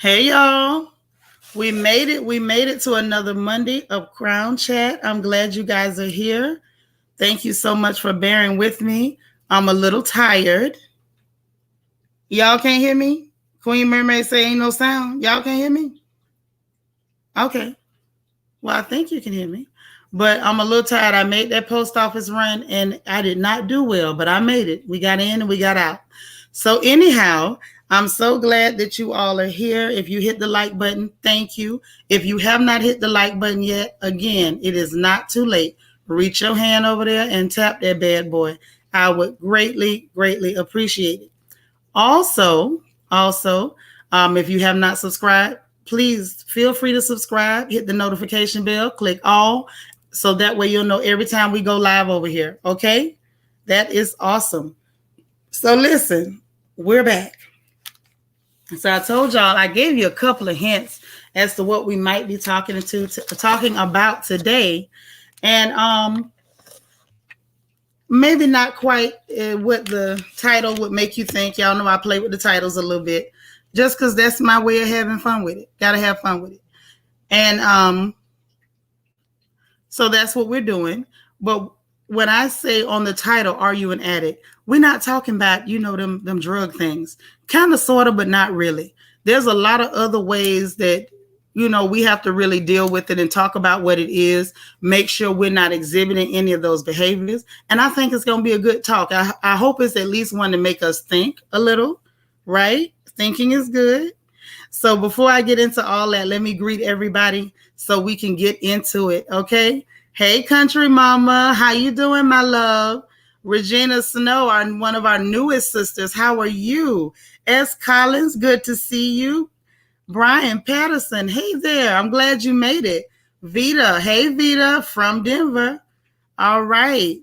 Hey y'all, we made it. We made it to another Monday of Crown Chat. I'm glad you guys are here. Thank you so much for bearing with me. I'm a little tired. Y'all can't hear me? Queen Mermaid say ain't no sound. Y'all can't hear me? Okay. Well, I think you can hear me. But I'm a little tired. I made that post office run and I did not do well, but I made it. We got in and we got out. So anyhow, I'm so glad that you all are here. If you hit the like button, thank you. If you have not hit the like button yet, again, it is not too late. Reach your hand over there and tap that bad boy. I would greatly, greatly appreciate it. Also, if you have not subscribed, please feel free to subscribe, hit the notification bell, click all, so that way you'll know every time we go live over here. Okay? That is awesome. So listen, we're back. So I told y'all, I gave you a couple of hints as to what we might be talking about today. And maybe not quite what the title would make you think. Y'all know I play with the titles a little bit just because that's my way of having fun with it. Got to have fun with it. And so that's what we're doing. But when I say on the title, are you an addict? We're not talking about, them drug things. Kind of, sort of, but not really. There's a lot of other ways that, we have to really deal with it and talk about what it is. Make sure we're not exhibiting any of those behaviors. And I think it's going to be a good talk. I hope it's at least one to make us think a little, right? Thinking is good. So before I get into all that, let me greet everybody so we can get into it, okay? Hey, country mama, how you doing, my love? Regina Snow, one of our newest sisters, how are you? S. Collins, good to see you. Brian Patterson, hey there, I'm glad you made it. Vita, hey Vita, from Denver. All right.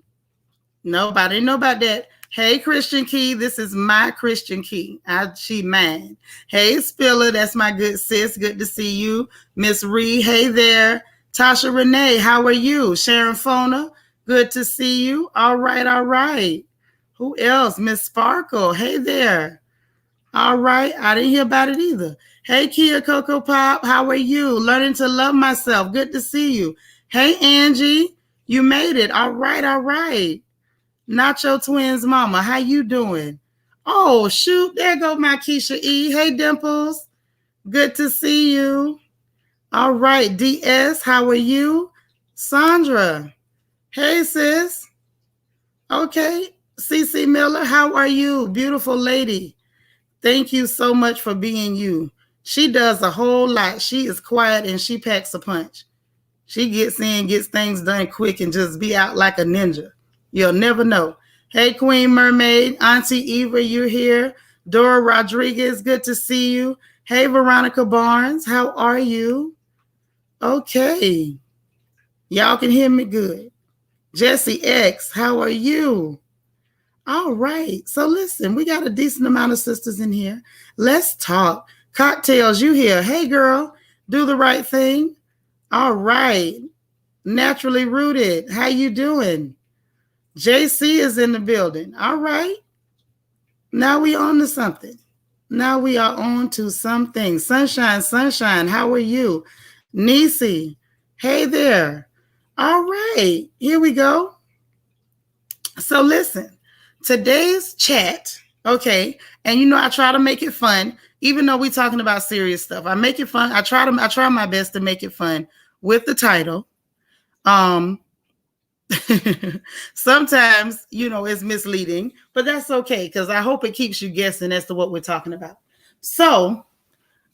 Nobody know about that. Hey, Christian Key, this is my Christian Key. She mine. Hey, Spiller, that's my good sis. Good to see you. Miss Reed, hey there. Tasha Renee, how are you? Sharon Fona, good to see you. All right. Who else? Miss Sparkle, hey there. All right, I didn't hear about it either. Hey, Kia Coco Pop, how are you? Learning to love myself. Good to see you. Hey, Angie, you made it. All right. Nacho Twins mama, how you doing? Oh, shoot, there go my Keisha E. Hey, Dimples, good to see you. All right, DS, how are you? Sandra, hey, sis. Okay, CC Miller, how are you? Beautiful lady. Thank you so much for being you. She does a whole lot. She is quiet and she packs a punch. She gets in, gets things done quick and just be out like a ninja. You'll never know. Hey, Queen Mermaid, Auntie Eva, you're here. Dora Rodriguez, good to see you. Hey, Veronica Barnes, how are you? Okay. Y'all can hear me good. Jesse X, how are you? All right. So listen, we got a decent amount of sisters in here. Let's talk. Cocktails, you here. Hey, girl, do the right thing. All right. Naturally Rooted, how you doing? JC is in the building. All right. Now we on to something. Sunshine, how are you? Nisi, hey there. All right. Here we go. So listen. Today's chat, okay, and I try to make it fun, even though we're talking about serious stuff. I make it fun. I try my best to make it fun with the title. Sometimes, it's misleading, but that's okay because I hope it keeps you guessing as to what we're talking about. So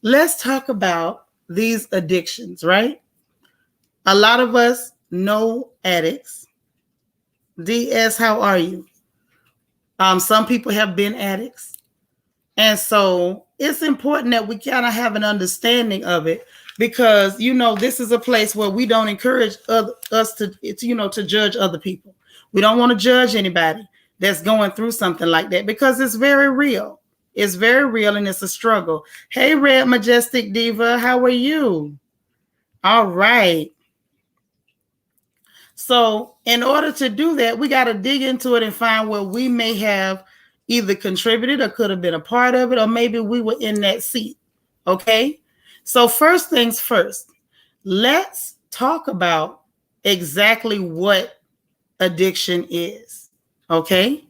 let's talk about these addictions, right? A lot of us know addicts. DS, how are you? Some people have been addicts. And so it's important that we kind of have an understanding of it because, this is a place where we don't encourage us to judge other people. We don't want to judge anybody that's going through something like that because it's very real. It's very real and it's a struggle. Hey, Red Majestic Diva, how are you? All right. So in order to do that, we got to dig into it and find where we may have either contributed or could have been a part of it, or maybe we were in that seat. Okay? So first things first, let's talk about exactly what addiction is. Okay?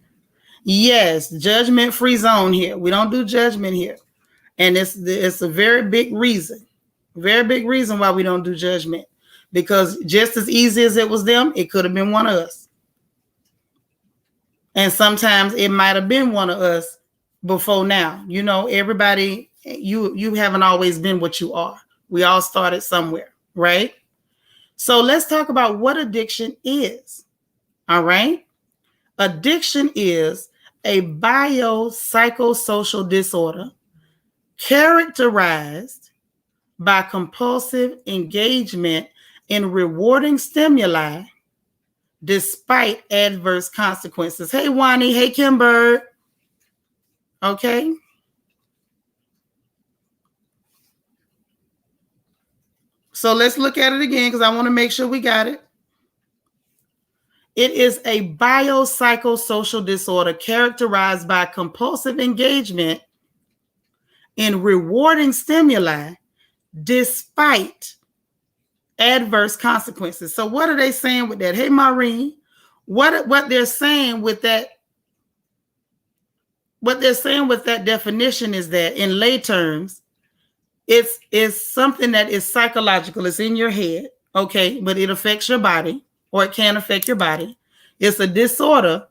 Yes, judgment-free zone here. We don't do judgment here. And it's a very big reason why we don't do judgment. Because just as easy as it was them, it could have been one of us. And sometimes it might have been one of us before now. You know, everybody, you haven't always been what you are. We all started somewhere, right? So let's talk about what addiction is. All right? Addiction is a biopsychosocial disorder characterized by compulsive engagement in rewarding stimuli despite adverse consequences. Hey, Wani. Hey, Kimber. Okay. So let's look at it again because I want to make sure we got it. It is a biopsychosocial disorder characterized by compulsive engagement in rewarding stimuli despite adverse consequences. So what are they saying with that? Hey, Maureen, what they're saying with that definition is that in lay terms, it's something that is psychological. It's in your head, okay, but it affects your body, or it can affect your body. It's a disorder,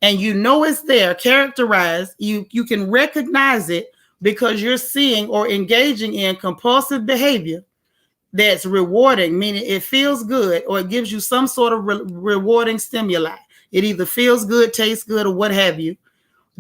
and you know it's there, characterized. You can recognize it because you're seeing or engaging in compulsive behavior that's rewarding, meaning it feels good or it gives you some sort of rewarding stimuli. It either feels good, tastes good, or what have you,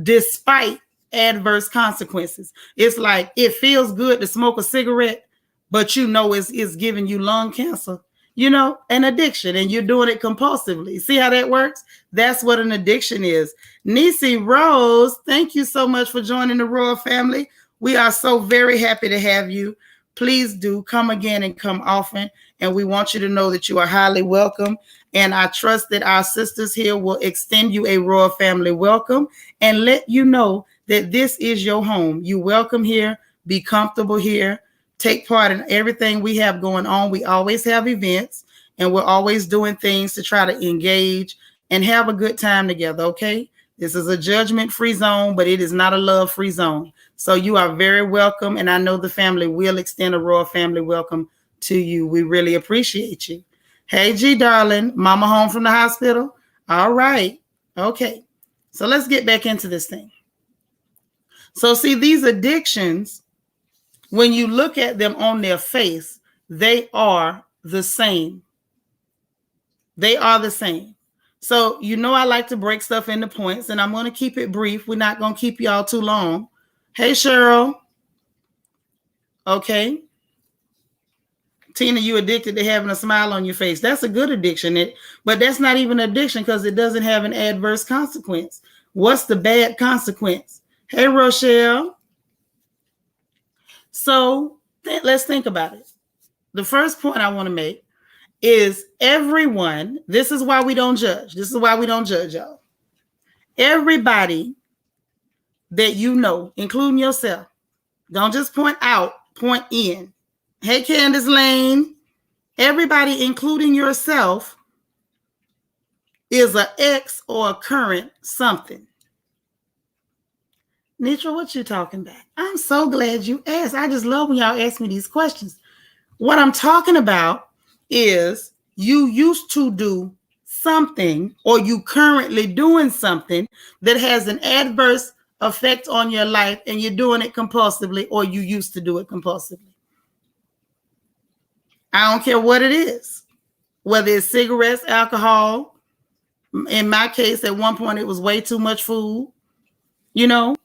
despite adverse consequences. It's like it feels good to smoke a cigarette, but you know it's giving you lung cancer, you know, an addiction, and you're doing it compulsively. See how that works? That's what an addiction is. Nisi Rose, thank you so much for joining the Royal family. We are so very happy to have you. Please do come again and come often. And we want you to know that you are highly welcome. And I trust that our sisters here will extend you a Royal family welcome and let you know that this is your home. You're welcome here. Be comfortable here. Take part in everything we have going on. We always have events, and we're always doing things to try to engage and have a good time together, okay? This is a judgment-free zone, but it is not a love-free zone. So you are very welcome, and I know the family will extend a Royal family welcome to you. We really appreciate you. Hey, G, darling. Mama home from the hospital? All right. Okay. So let's get back into this thing. So see, these addictions, when you look at them on their face, they are the same. They are the same. So, you know, I like to break stuff into points, and I'm going to keep it brief. We're not going to keep y'all too long. Hey, Cheryl. Okay. Tina, you addicted to having a smile on your face. That's a good addiction. But that's not even addiction because it doesn't have an adverse consequence. What's the bad consequence? Hey, Rochelle. So let's think about it. The first point I want to make is everyone, this is why we don't judge. This is why we don't judge, y'all. Everybody that you know, including yourself, don't just point out, point in. Hey, Candace Lane. Everybody, including yourself, is an ex or a current something. Nitra, what you talking about? I'm so glad you asked. I just love when y'all ask me these questions. What I'm talking about is you used to do something, or you currently doing something that has an adverse effect on your life, and you're doing it compulsively, or you used to do it compulsively. I don't care what it is, whether it's cigarettes, alcohol. In my case, at one point, it was way too much food. You know,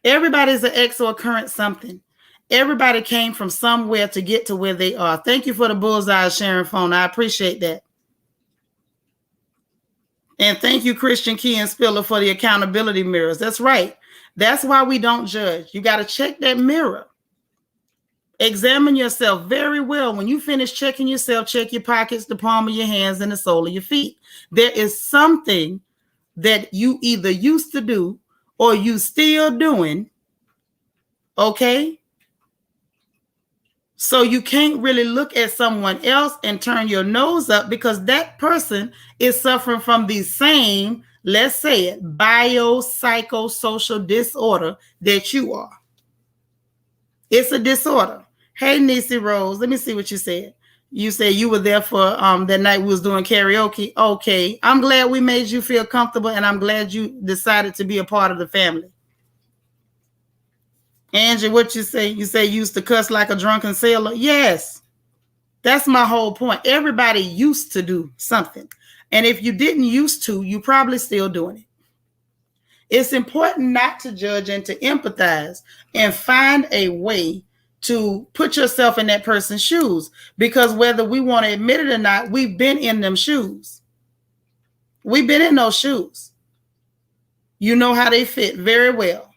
everybody's an ex or a current something. Everybody came from somewhere to get to where they are. Thank you for the bullseye, Sharon Phone. I appreciate that. And thank you, Christian Key and Spiller, for the accountability mirrors. That's right. That's why we don't judge. You got to check that mirror. Examine yourself very well. When you finish checking yourself, check your pockets, the palm of your hands, and the sole of your feet. There is something that you either used to do or you still doing, okay, So you can't really look at someone else and turn your nose up because that person is suffering from the same, let's say it, biopsychosocial disorder that you are. It's a disorder. Hey, Niecy Rose, let me see what you said. You said you were there for that night we was doing karaoke. Okay, I'm glad we made you feel comfortable, and I'm glad you decided to be a part of the family. Angie, what you say? You say you used to cuss like a drunken sailor? Yes. That's my whole point. Everybody used to do something. And if you didn't used to, you probably still doing it. It's important not to judge and to empathize and find a way to put yourself in that person's shoes. Because whether we want to admit it or not, we've been in them shoes. We've been in those shoes. You know how they fit very well.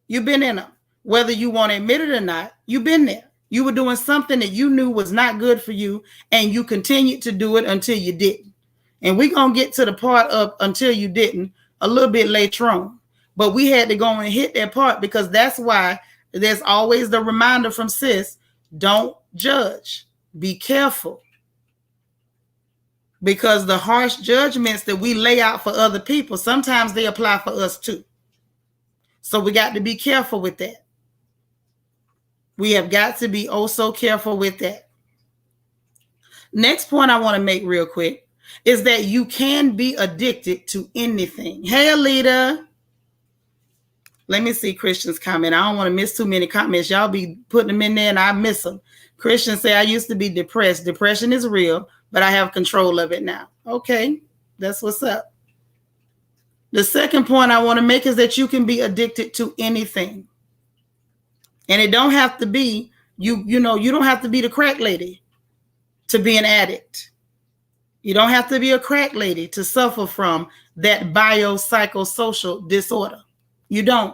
You've been in them. Whether you want to admit it or not, you've been there. You were doing something that you knew was not good for you, and you continued to do it until you didn't. And we're going to get to the part of until you didn't a little bit later on. But we had to go and hit that part because that's why there's always the reminder from sis, don't judge. Be careful. Because the harsh judgments that we lay out for other people, sometimes they apply for us too. So we got to be careful with that. We have got to be oh so careful with that. Next point I want to make real quick is that you can be addicted to anything. Hey, Alita. Let me see Christian's comment. I don't want to miss too many comments. Y'all be putting them in there and I miss them. Christian say, I used to be depressed. Depression is real, but I have control of it now. Okay, that's what's up. The second point I want to make is that you can be addicted to anything. And it don't have to be, you don't have to be the crack lady to be an addict. You don't have to be a crack lady to suffer from that biopsychosocial disorder. You don't.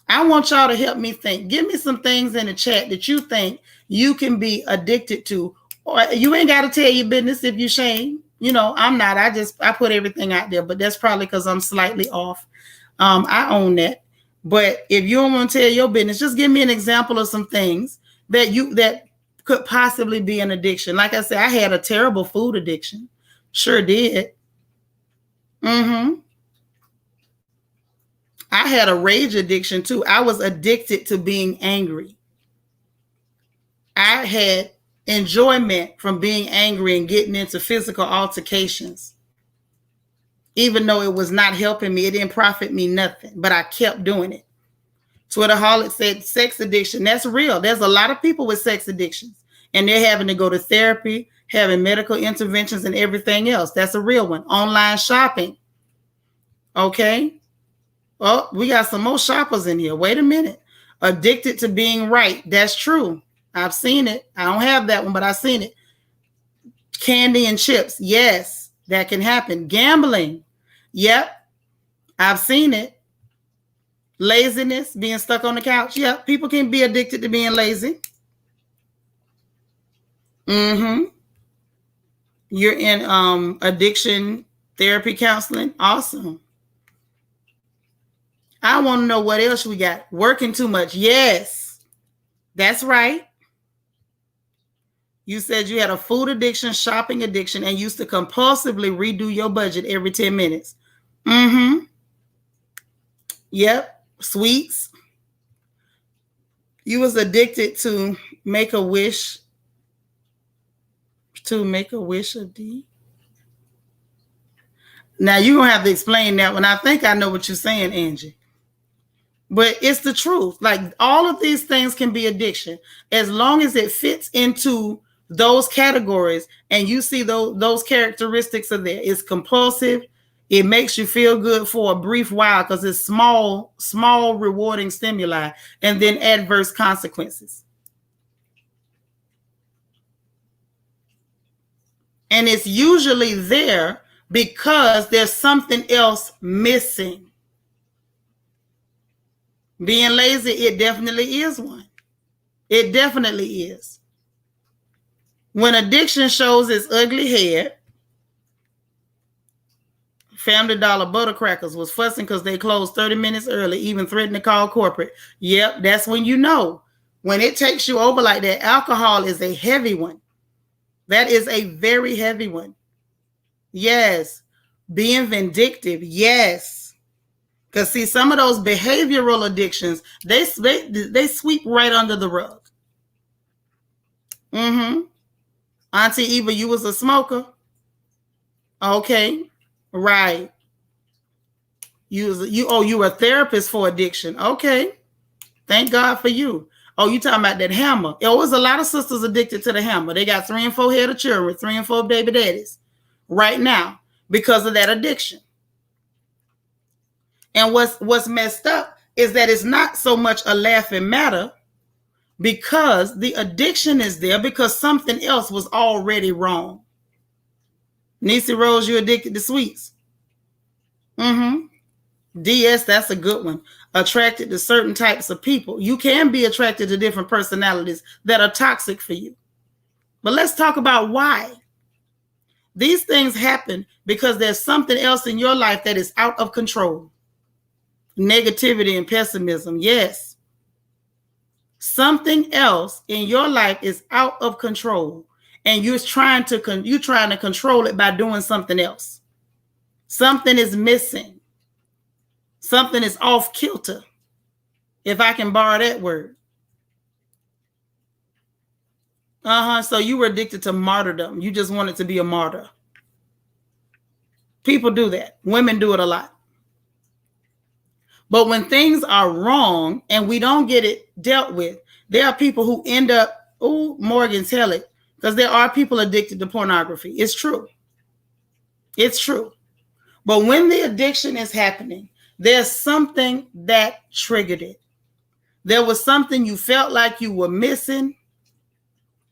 I want y'all to help me think. Give me some things in the chat that you think you can be addicted to. Or you ain't got to tell your business if you shame. I'm not. I put everything out there, but that's probably because I'm slightly off. I own that. But if you don't want to tell your business, just give me an example of some things that could possibly be an addiction. Like I said, I had a terrible food addiction. Sure did. I had a rage addiction too. I was addicted to being angry. I had enjoyment from being angry and getting into physical altercations. Even though it was not helping me, it didn't profit me nothing, but I kept doing it. Twitterholic said sex addiction. That's real. There's a lot of people with sex addictions and they're having to go to therapy, having medical interventions and everything else. That's a real one. Online shopping. Okay. Well, we got some more shoppers in here. Wait a minute. Addicted to being right. That's true. I've seen it. I don't have that one, but I've seen it. Candy and chips. Yes, that can happen. Gambling. Yep. I've seen it. Laziness, being stuck on the couch. Yep. People can be addicted to being lazy. You're in addiction therapy counseling. Awesome. I want to know what else we got. Working too much. Yes, that's right. You said you had a food addiction, shopping addiction, and used to compulsively redo your budget every 10 minutes. Yep. Sweets. You was addicted to make a wish. To make a wish of D. Now you're going to have to explain that one. I think I know what you're saying, Angie. But it's the truth. Like all of these things can be addiction as long as it fits into those categories and you see those characteristics are there. It's compulsive. It makes you feel good for a brief while because it's small rewarding stimuli and then adverse consequences. And it's usually there because there's something else missing. Being lazy, it definitely is one. It definitely is. When addiction shows its ugly head, Family Dollar Butter Crackers was fussing because they closed 30 minutes early, even threatened to call corporate. Yep, that's when you know When it takes you over like that, alcohol is a heavy one. That is a very heavy one. Yes. Being vindictive. Yes. Because see, some of those behavioral addictions, they sweep right under the rug. Auntie Eva, you was a smoker? Okay. Right. You were a therapist for addiction. Okay. Thank God for you. Oh, you talking about that hammer. It was a lot of sisters addicted to the hammer. They got 3 and 4 head of children, 3 and 4 baby daddies right now because of that addiction. And what's messed up is that it's not so much a laughing matter because the addiction is there because something else was already wrong. Niecy Rose, you addicted to sweets. DS, that's a good one. Attracted to certain types of people. You can be attracted to different personalities that are toxic for you. But let's talk about why. These things happen because there's something else in your life that is out of control. Negativity and pessimism, yes. Something else in your life is out of control, and you're trying to control it by doing something else. Something is missing. Something is off kilter, if I can borrow that word. So you were addicted to martyrdom. You just wanted to be a martyr. People do that. Women do it a lot. But when things are wrong and we don't get it dealt with, there are people who end up, Morgan, tell it, because there are people addicted to pornography. It's true. It's true. But when the addiction is happening, there's something that triggered it. There was something you felt like you were missing,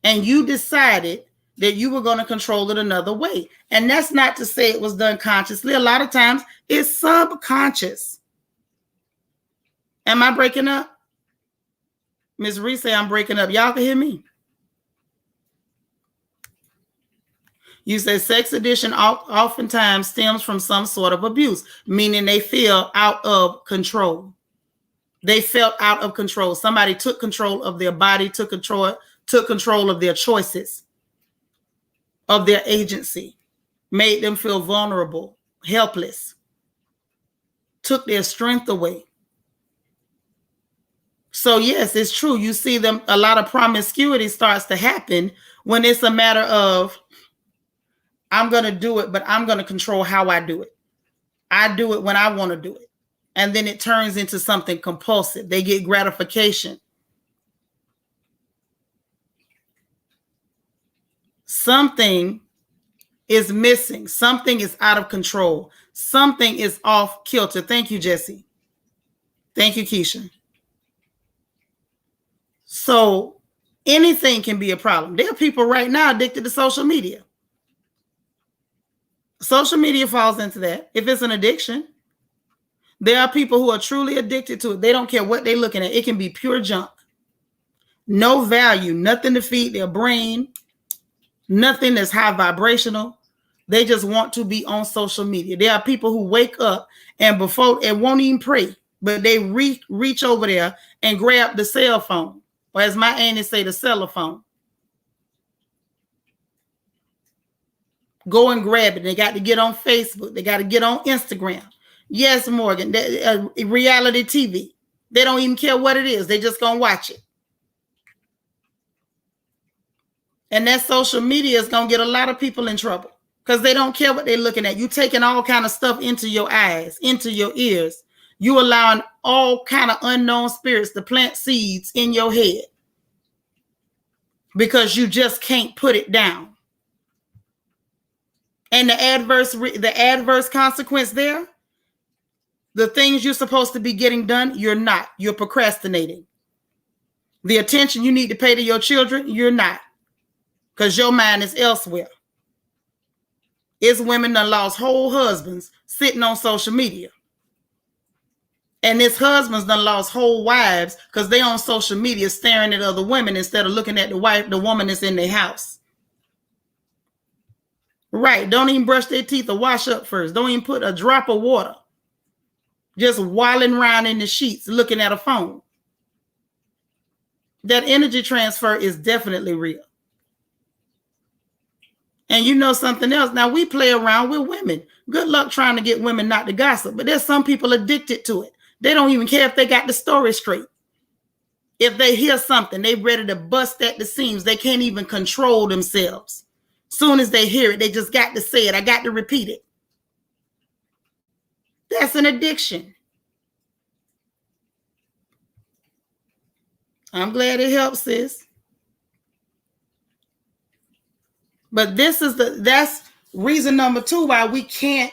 and you decided that you were going to control it another way. And that's not to say it was done consciously. A lot of times it's subconscious. Am I breaking up? Ms. Reese, I'm breaking up. Y'all can hear me. You said sex addiction oftentimes stems from some sort of abuse, meaning they feel out of control. They felt out of control. Somebody took control of their body, took control of their choices, of their agency, made them feel vulnerable, helpless, took their strength away. So yes, it's true. You see them, a lot of promiscuity starts to happen when it's a matter of, I'm going to do it, but I'm going to control how I do it. I do it when I want to do it. And then it turns into something compulsive. They get gratification. Something is missing. Something is out of control. Something is off kilter. Thank you, Jesse. Thank you, Keisha. So anything can be a problem. There are people right now addicted to social media. Social media falls into that. If it's an addiction, there are people who are truly addicted to it. They don't care what they're looking at. It can be pure junk. No value, nothing to feed their brain, nothing that's high vibrational. They just want to be on social media. There are people who wake up and won't even pray, but they reach over there and grab the cell phone, or as my auntie say, the cellophone. Go and grab it. They got to get on Facebook. They got to get on Instagram. Yes, Morgan, reality TV. They don't even care what it is. They just going to watch it. And that social media is going to get a lot of people in trouble because they don't care what they're looking at. You taking all kind of stuff into your eyes, into your ears. You allowing all kind of unknown spirits to plant seeds in your head because you just can't put it down. And the adverse consequence there, the things you're supposed to be getting done, you're not. You're procrastinating. The attention you need to pay to your children, you're not. Because your mind is elsewhere. It's women that lost whole husbands sitting on social media. And this husbands done lost whole wives because they on social media staring at other women instead of looking at the woman that's in their house. Right. Don't even brush their teeth or wash up first. Don't even put a drop of water. Just walling around in the sheets looking at a phone. That energy transfer is definitely real. And you know something else. Now, we play around with women. Good luck trying to get women not to gossip. But there's some people addicted to it. They don't even care if they got the story straight. If they hear something, they ready to bust at the seams. They can't even control themselves. Soon as they hear it, they just got to say it. I got to repeat it. That's an addiction. I'm glad it helps, sis. But that's reason number 2 why we can't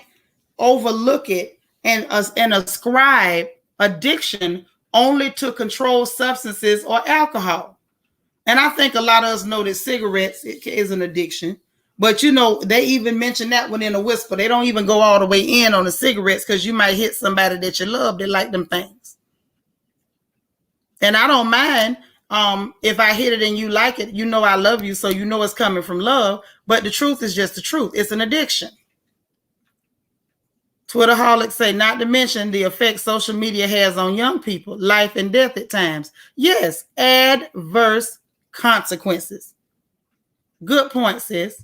overlook it and ascribe addiction only to controlled substances or alcohol. And I think a lot of us know that cigarettes is an addiction. But you know, they even mention that one in a whisper. They don't even go all the way in on the cigarettes because you might hit somebody that you love that like them things. And I don't mind if I hit it and you like it, you know I love you, so you know it's coming from love. But the truth is just the truth. It's an addiction. Twitterholics say, not to mention the effect social media has on young people, life and death at times. Yes, adverse consequences. Good point, sis.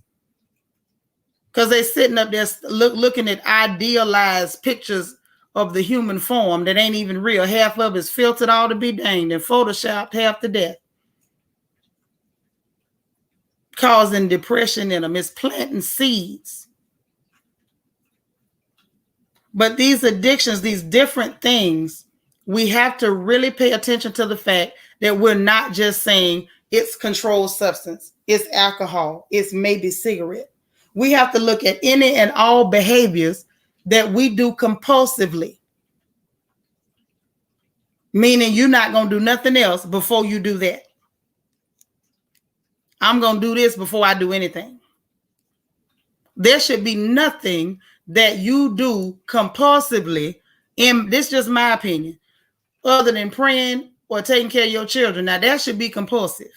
Because they're sitting up there looking at idealized pictures of the human form that ain't even real. Half of it's filtered all to be danged and photoshopped half to death. Causing depression in them. It's planting seeds. But these addictions, these different things, we have to really pay attention to the fact that we're not just saying it's controlled substance, it's alcohol, it's maybe cigarette. We have to look at any and all behaviors that we do compulsively. Meaning you're not going to do nothing else before you do that. I'm going to do this before I do anything. There should be nothing that you do compulsively, and this is just my opinion, other than praying or taking care of your children. Now, that should be compulsive.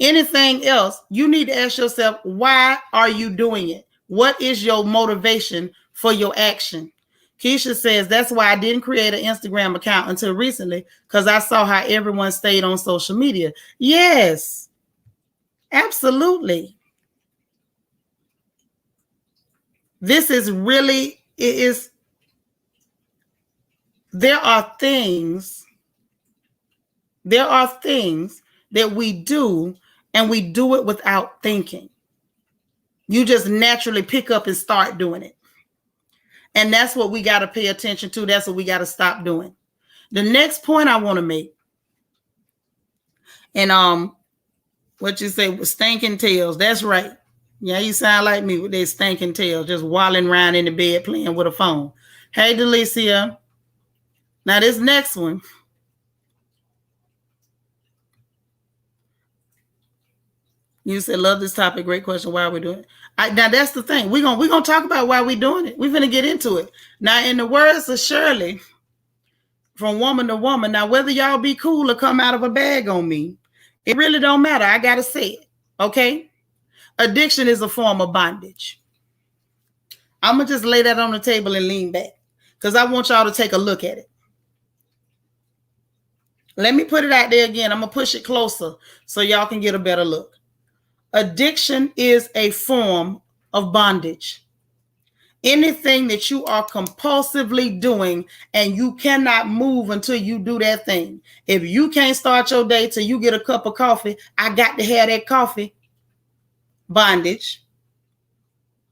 Anything else, you need to ask yourself, why are you doing it? What is your motivation for your action? Keisha says, that's why I didn't create an Instagram account until recently, because I saw how everyone stayed on social media. Yes, absolutely. This is really, there are things that we do, and we do it without thinking. You just naturally pick up and start doing it. And that's what we got to pay attention to. That's what we got to stop doing. The next point I want to make, and what you say was stinking tails. That's right. Yeah, you sound like me with their stinking tails, just walling around in the bed playing with a phone. Hey, Delicia. Now this next one. You said, love this topic. Great question. Why are we doing it? Now that's the thing. We're gonna talk about why we're doing it. We're gonna get into it. Now, in the words of Shirley, from woman to woman, now whether y'all be cool or come out of a bag on me, it really don't matter. I gotta say it. Okay? Addiction is a form of bondage. I'm gonna just lay that on the table and lean back because I want y'all to take a look at it. Let me put it out there again. I'm gonna push it closer so y'all can get a better look. Addiction is a form of bondage. Anything that you are compulsively doing and you cannot move until you do that thing. If you can't start your day till you get a cup of coffee, I got to have that coffee. Bondage.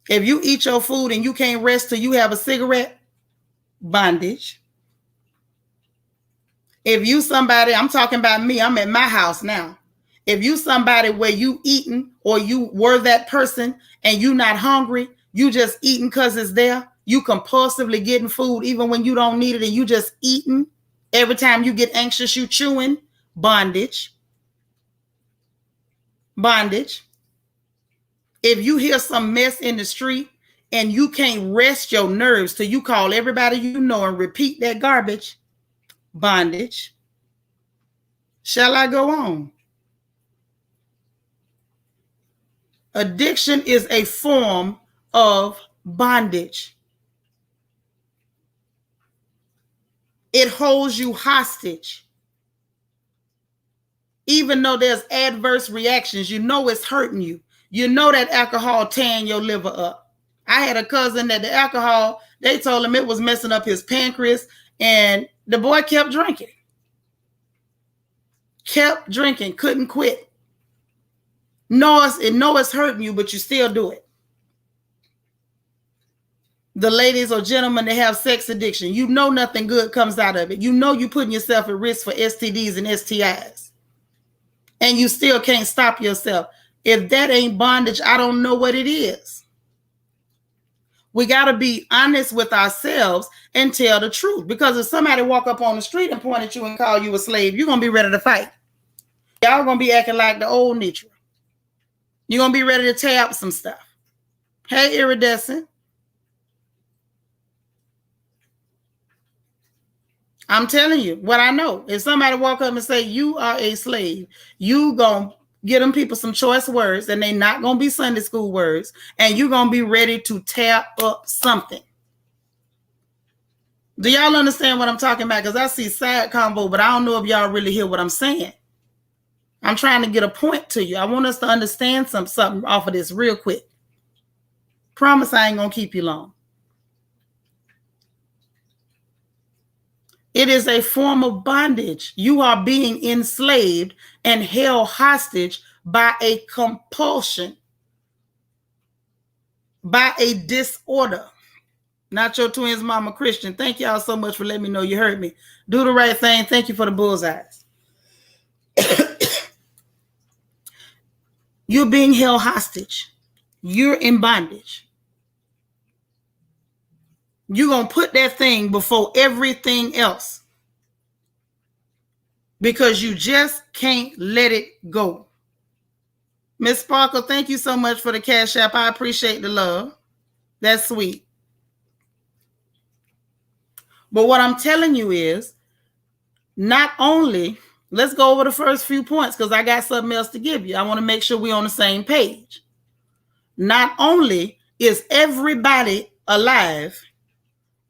If you eat your food and you can't rest till you have a cigarette, bondage. If you somebody, I'm talking about me, I'm at my house now. If you somebody where you eating or you were that person and you not hungry, you just eating because it's there, you compulsively getting food even when you don't need it and you just eating. Every time you get anxious, you chewing, bondage. Bondage. If you hear some mess in the street and you can't rest your nerves till you call everybody you know and repeat that garbage, bondage. Shall I go on? Addiction is a form of bondage. It holds you hostage. even though there's adverse reactions, you know it's hurting you. You know that alcohol tearing your liver up. I had a cousin that the alcohol, they told him it was messing up his pancreas, and the boy kept drinking. Kept drinking, couldn't quit. Know it's hurting you, but you still do it. The ladies or gentlemen that have sex addiction, you know nothing good comes out of it. You know you're putting yourself at risk for STDs and STIs. And you still can't stop yourself. If that ain't bondage, I don't know what it is. We got to be honest with ourselves and tell the truth. Because if somebody walk up on the street and point at you and call you a slave, you're going to be ready to fight. Y'all going to be acting like the old Nitra. You're going to be ready to tear up some stuff. Hey, iridescent. I'm telling you what I know. If somebody walk up and say, you are a slave, you going to get them people some choice words, and they not going to be Sunday school words, and you're going to be ready to tear up something. Do y'all understand what I'm talking about? Because I see side convo, but I don't know if y'all really hear what I'm saying. I'm trying to get a point to you. I want us to understand something off of this real quick. Promise I ain't going to keep you long. It is a form of bondage. You are being enslaved and held hostage by a compulsion, by a disorder. Not your twins, Mama Christian. Thank y'all so much for letting me know you heard me. Do the right thing. Thank you for the bullseyes. You're being held hostage. You're in bondage. You're going to put that thing before everything else because you just can't let it go. Miss Sparkle, thank you so much for the Cash App. I appreciate the love. That's sweet. But what I'm telling you is, not only, let's go over the first few points because I got something else to give you. I want to make sure we're on the same page. Not only is everybody alive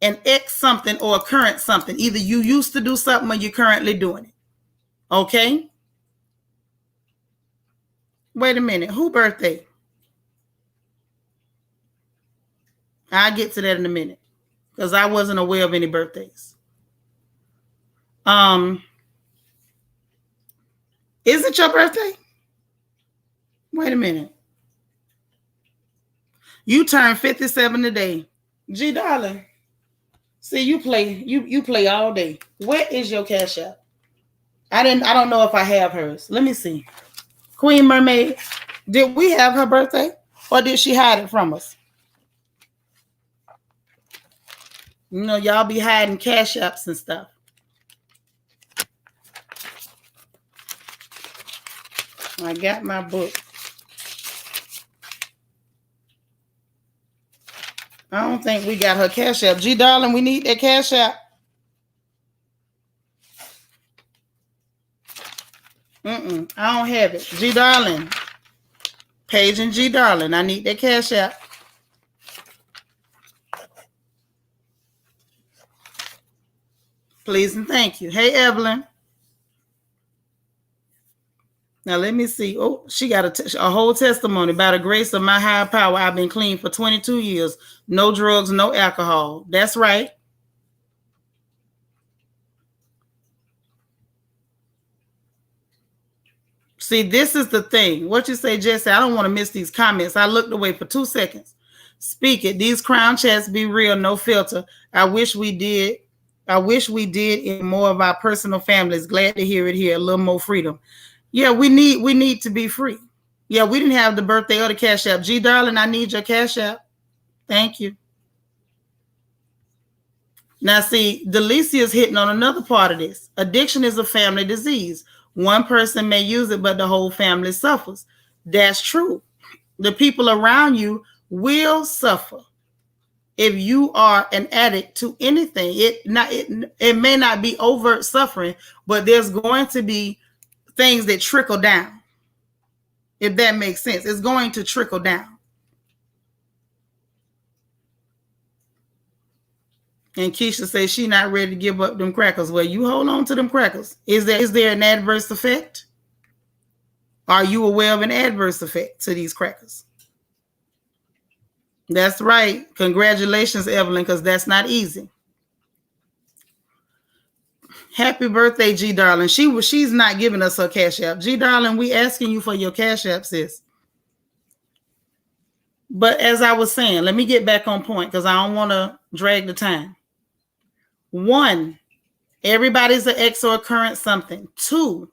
an ex something or a current something. Either you used to do something or you're currently doing it. Okay? Wait a minute. Who birthday? I'll get to that in a minute because I wasn't aware of any birthdays. Is it your birthday? Wait a minute. You turned 57 today. G darling. See, you play all day. Where is your Cash App? I don't know if I have hers. Let me see. Queen Mermaid, did we have her birthday or did she hide it from us? You know, y'all be hiding Cash Apps and stuff. I got my book. I don't think we got her Cash App. G darling, we need that Cash App. I don't have it. G darling. Paige and G darling, I need that Cash App. Please and thank you. Hey, Evelyn. Now, let me see. Oh, she got a whole testimony. By the grace of my higher power, I've been clean for 22 years. No drugs, no alcohol. That's right. See, this is the thing. What you say, Jesse? I don't want to miss these comments. I looked away for 2 seconds. Speak it. These crown chats be real, no filter. I wish we did in more of our personal families. Glad to hear it here. A little more freedom. Yeah, we need to be free. Yeah, we didn't have the birthday or the Cash App. G darling, I need your Cash App. Thank you. Now, see, Delicia's hitting on another part of this. Addiction is a family disease. One person may use it, but the whole family suffers. That's true. The people around you will suffer if you are an addict to anything. It may not be overt suffering, but there's going to be things that trickle down. If that makes sense, it's going to trickle down. And Keisha says she's not ready to give up them crackers. Well, you hold on to them crackers. Is there an adverse effect? Are you aware of an adverse effect to these crackers? That's right. Congratulations, Evelyn, because that's not easy. Happy birthday, G Darling. She's not giving us her Cash App. G Darling, we asking you for your Cash App, sis. But as I was saying, let me get back on point because I don't want to drag the time. 1, everybody's an ex or a current something. 2,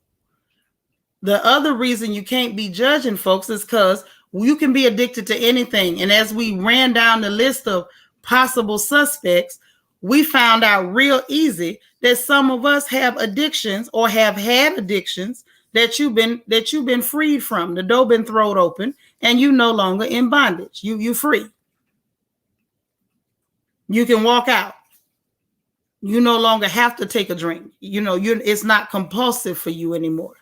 the other reason you can't be judging folks is because you can be addicted to anything. And as we ran down the list of possible suspects, we found out real easy that some of us have addictions or have had addictions that you've been freed from. The door been thrown open and you no longer in bondage. You free. You can walk out. You no longer have to take a drink. It's not compulsive for you anymore.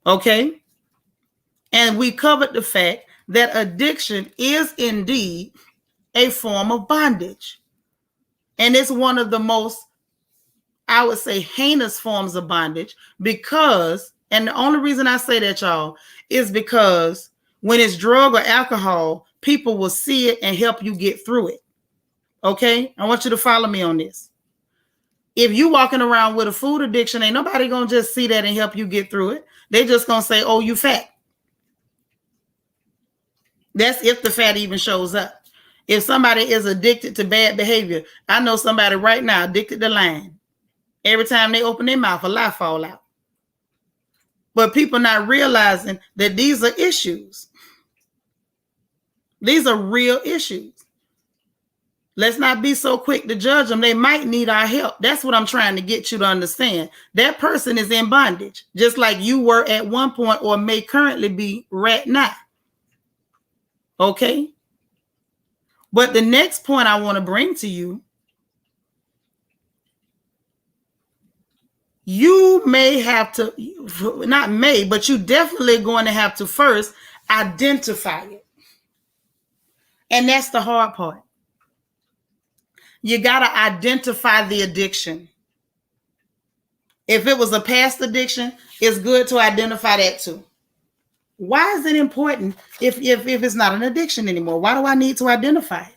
Okay? And we covered the fact that addiction is indeed a form of bondage. And it's one of the most, I would say, heinous forms of bondage because, and the only reason I say that, y'all, is because when it's drug or alcohol, people will see it and help you get through it. Okay? I want you to follow me on this. If you walking around with a food addiction, ain't nobody going to just see that and help you get through it. They just going to say, oh, you fat. That's if the fat even shows up. If somebody is addicted to bad behavior, I know somebody right now addicted to lying. Every time they open their mouth, a lie fall out. But people not realizing that these are issues. These are real issues. Let's not be so quick to judge them. They might need our help. That's what I'm trying to get you to understand. That person is in bondage, just like you were at one point or may currently be right now. Okay? But the next point I want to bring to you, you may have to, not may, but you definitely going to have to first identify it. And that's the hard part. You got to identify the addiction. If it was a past addiction, it's good to identify that too. Why is it important if it's not an addiction anymore? Why do I need to identify it?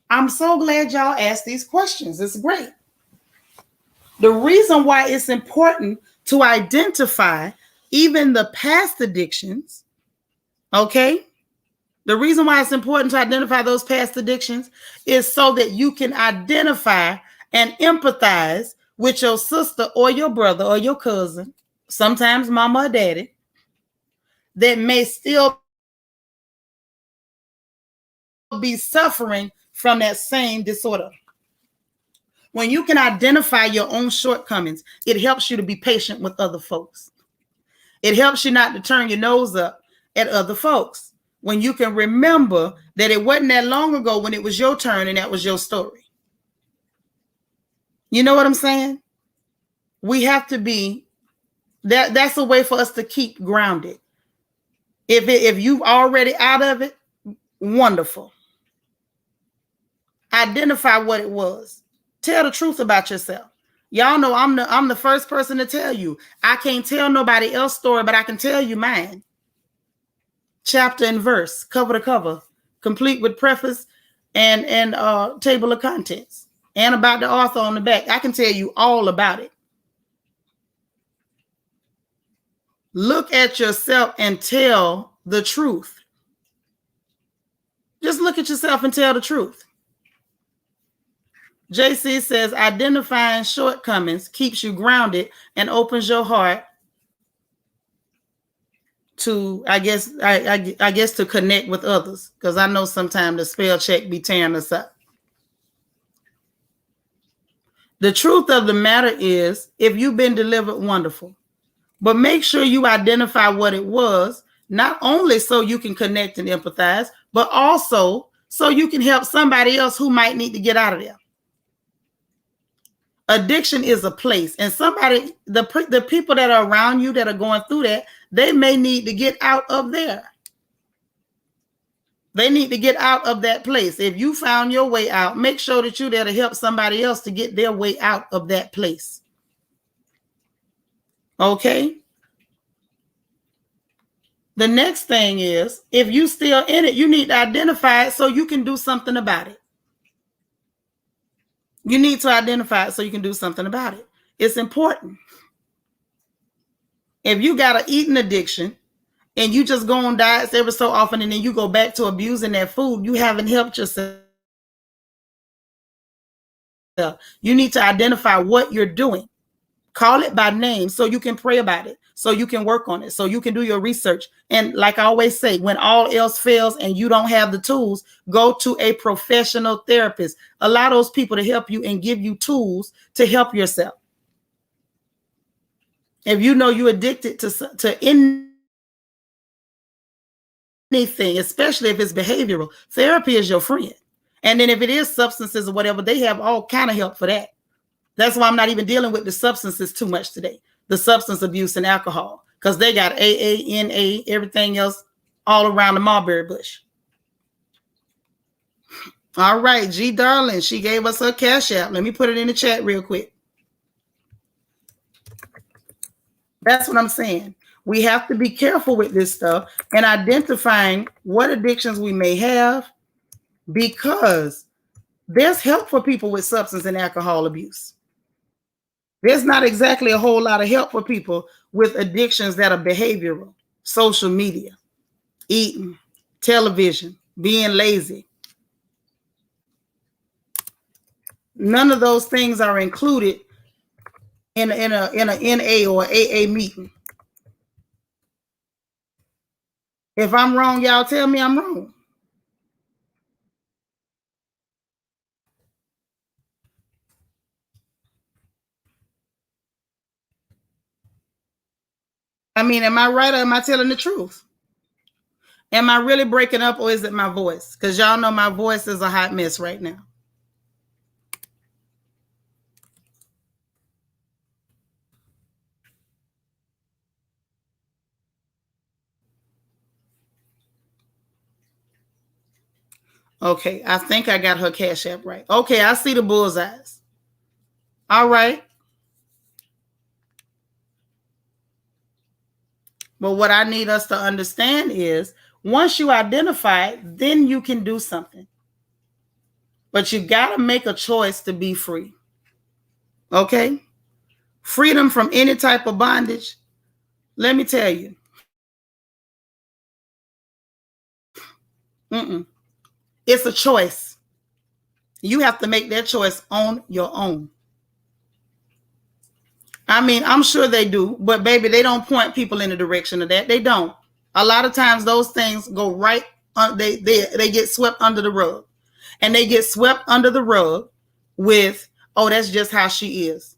I'm so glad y'all asked these questions. It's great. The reason why it's important to identify even the past addictions, okay? The reason why it's important to identify those past addictions is so that you can identify and empathize with your sister or your brother or your cousin, sometimes mama or daddy, that may still be suffering from that same disorder. When you can identify your own shortcomings, it helps you to be patient with other folks. It helps you not to turn your nose up at other folks. When you can remember that it wasn't that long ago when it was your turn and that was your story. You know what I'm saying? We have to be, that's a way for us to keep grounded. If you've already out of it, wonderful. Identify what it was. Tell the truth about yourself. Y'all know I'm the first person to tell you. I can't tell nobody else's story, but I can tell you mine. Chapter and verse, cover to cover, complete with preface and table of contents, and about the author on the back. I can tell you all about it. Look at yourself and tell the truth. Just look at yourself and tell the truth. JC says identifying shortcomings keeps you grounded and opens your heart to, I guess to connect with others, because I know sometimes the spell check be tearing us up. The truth of the matter is, if you've been delivered, wonderful. But make sure you identify what it was, not only so you can connect and empathize, but also so you can help somebody else who might need to get out of there. Addiction is a place, and somebody, the people that are around you that are going through that, they may need to get out of there. They need to get out of that place. If you found your way out, make sure that you're there to help somebody else to get their way out of that place. Okay? The next thing is, if you still in it, you need to identify it so you can do something about it. You need to identify it so you can do something about it. It's important. If you got an eating addiction and you just go on diets every so often and then you go back to abusing that food, you haven't helped yourself. You need to identify what you're doing. Call it by name so you can pray about it, so you can work on it, so you can do your research. And like I always say, when all else fails and you don't have the tools, go to a professional therapist. Allow those people to help you and give you tools to help yourself. If you know you're addicted to anything, especially if it's behavioral, therapy is your friend. And then if it is substances or whatever, they have all kind of help for that. That's why I'm not even dealing with the substances too much today, the substance abuse and alcohol, because they got AA, NA, everything else all around the mulberry bush. All right, G Darling, she gave us her Cash App. Let me put it in the chat real quick. That's what I'm saying. We have to be careful with this stuff and identifying what addictions we may have, because there's help for people with substance and alcohol abuse. There's not exactly a whole lot of help for people with addictions that are behavioral, social media, eating, television, being lazy. None of those things are included in a NA or AA meeting. If I'm wrong, y'all tell me I'm wrong. I mean, am I right or am I telling the truth? Am I really breaking up or is it my voice? Because y'all know my voice is a hot mess right now. Okay, I think I got her Cash App right. Okay, I see the bullseyes. All right. But what I need us to understand is once you identify it, then you can do something. But you got to make a choice to be free. Okay? Freedom from any type of bondage. Let me tell you. It's a choice. You have to make that choice on your own. I mean, I'm sure they do, but baby, they don't point people in the direction of that. They don't. A lot of times those things go right on, they get swept under the rug. And they get swept under the rug with, oh, that's just how she is.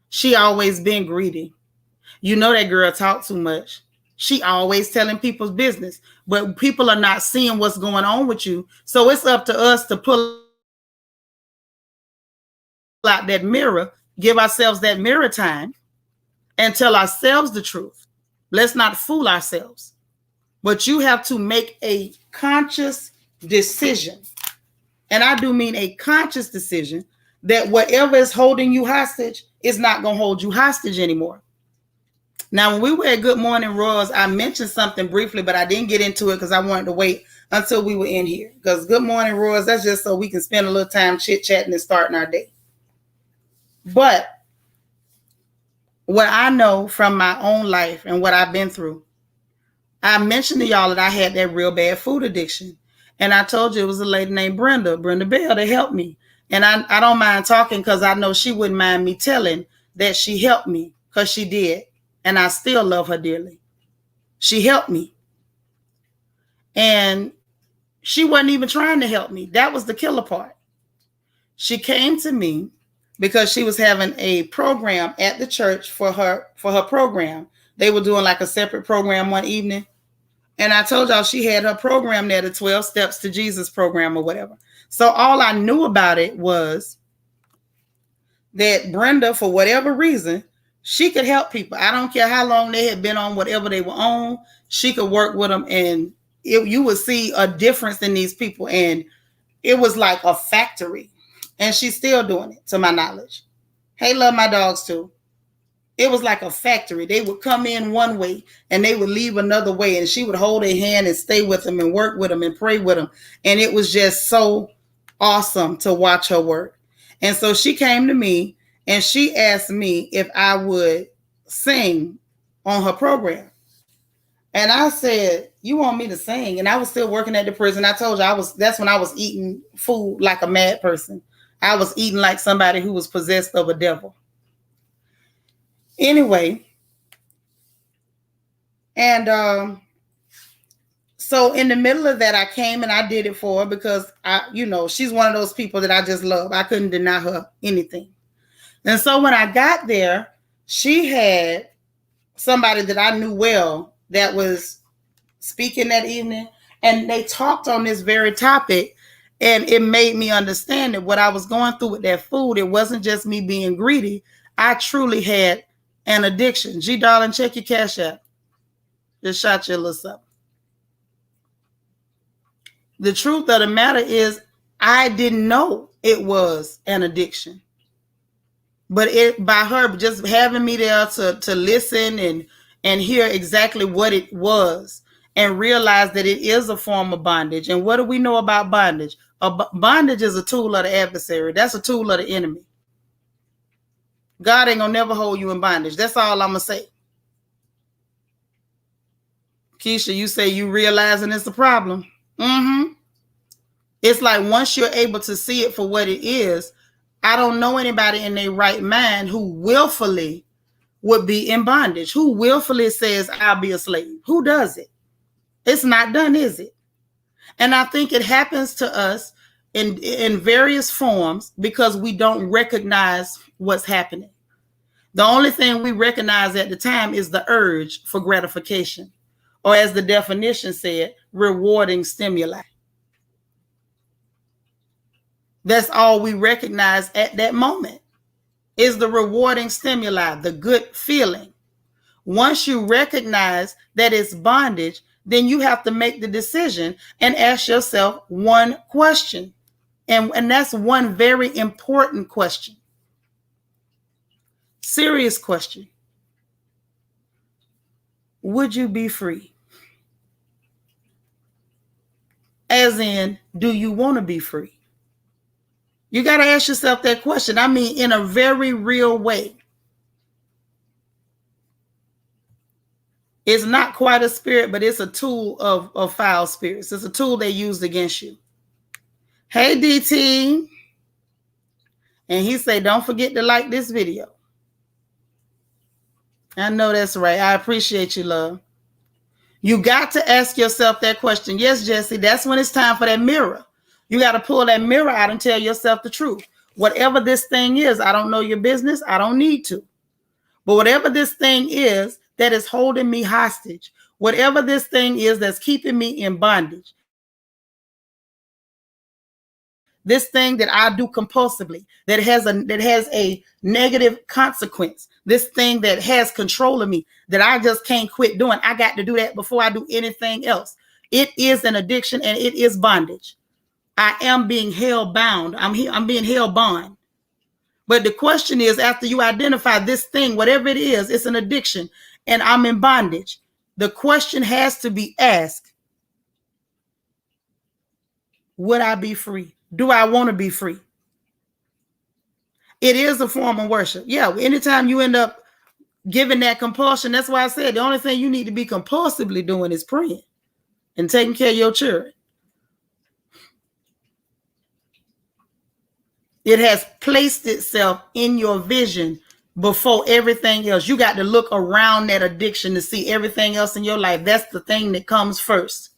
She always been greedy. You know that girl talk too much. She always telling people's business, but people are not seeing what's going on with you. So it's up to us to pull out that mirror, give ourselves that mirror time, and tell ourselves the truth. Let's not fool ourselves. But you have to make a conscious decision. And I do mean a conscious decision that whatever is holding you hostage is not going to hold you hostage anymore. Now, when we were at Good Morning Royals, I mentioned something briefly, but I didn't get into it because I wanted to wait until we were in here. Because Good Morning Royals, that's just so we can spend a little time chit-chatting and starting our day. But what I know from my own life and what I've been through, I mentioned to y'all that I had that real bad food addiction. And I told you it was a lady named Brenda Bell, that helped me. And I don't mind talking because I know she wouldn't mind me telling that she helped me, because she did. And I still love her dearly. She helped me. And she wasn't even trying to help me. That was the killer part. She came to me because she was having a program at the church for her program. They were doing like a separate program one evening. And I told y'all she had her program there, the 12 Steps to Jesus program or whatever. So all I knew about it was that Brenda, for whatever reason, she could help people. I don't care how long they had been on whatever they were on. She could work with them, and you would see a difference in these people. And it was like a factory. And she's still doing it, to my knowledge. Hey, love my dogs too. It was like a factory. They would come in one way and they would leave another way. And she would hold their hand and stay with them and work with them and pray with them. And it was just so awesome to watch her work. And so she came to me and she asked me if I would sing on her program. And I said, you want me to sing? And I was still working at the prison. I told you that's when I was eating food like a mad person. I was eating like somebody who was possessed of a devil. Anyway, and so in the middle of that, I came and I did it for her because she's one of those people that I just love. I couldn't deny her anything. And so when I got there, she had somebody that I knew well that was speaking that evening, and they talked on this very topic, and it made me understand that what I was going through with that food, it wasn't just me being greedy. I truly had an addiction. G darling, check your Cash App. Just shot you a little something. The truth of the matter is, I didn't know it was an addiction. But by her just having me there to listen and hear exactly what it was and realize that it is a form of bondage. And what do we know about bondage? Bondage is a tool of the adversary. That's a tool of the enemy. God ain't gonna never hold you in bondage. That's all I'm gonna say. Keisha, you say you realizing it's a problem. It's like once you're able to see it for what it is, I don't know anybody in their right mind who willfully would be in bondage, who willfully says, I'll be a slave. Who does it? It's not done, is it? And I think it happens to us in various forms because we don't recognize what's happening. The only thing we recognize at the time is the urge for gratification, or as the definition said, rewarding stimuli. That's all we recognize at that moment is the rewarding stimuli, the good feeling. Once you recognize that it's bondage, then you have to make the decision and ask yourself one question. And that's one very important question. Serious question. Would you be free? As in, do you want to be free? You got to ask yourself that question. I mean, in a very real way. It's not quite a spirit, but it's a tool of foul spirits. It's a tool they used against you. Hey, DT. And he said, don't forget to like this video. I know that's right. I appreciate you, love. You got to ask yourself that question. Yes, Jesse, that's when it's time for that mirror. You got to pull that mirror out and tell yourself the truth. Whatever this thing is, I don't know your business. I don't need to. But whatever this thing is that is holding me hostage, whatever this thing is that's keeping me in bondage, this thing that I do compulsively, that has a negative consequence, this thing that has control of me, that I just can't quit doing. I got to do that before I do anything else. It is an addiction and it is bondage. I am being held bound. I'm being held bound. But the question is, after you identify this thing, whatever it is, it's an addiction and I'm in bondage. The question has to be asked, would I be free? Do I want to be free? It is a form of worship. Yeah, anytime you end up giving that compulsion, that's why I said the only thing you need to be compulsively doing is praying and taking care of your children. It has placed itself in your vision before everything else. You got to look around that addiction to see everything else in your life. That's the thing that comes first.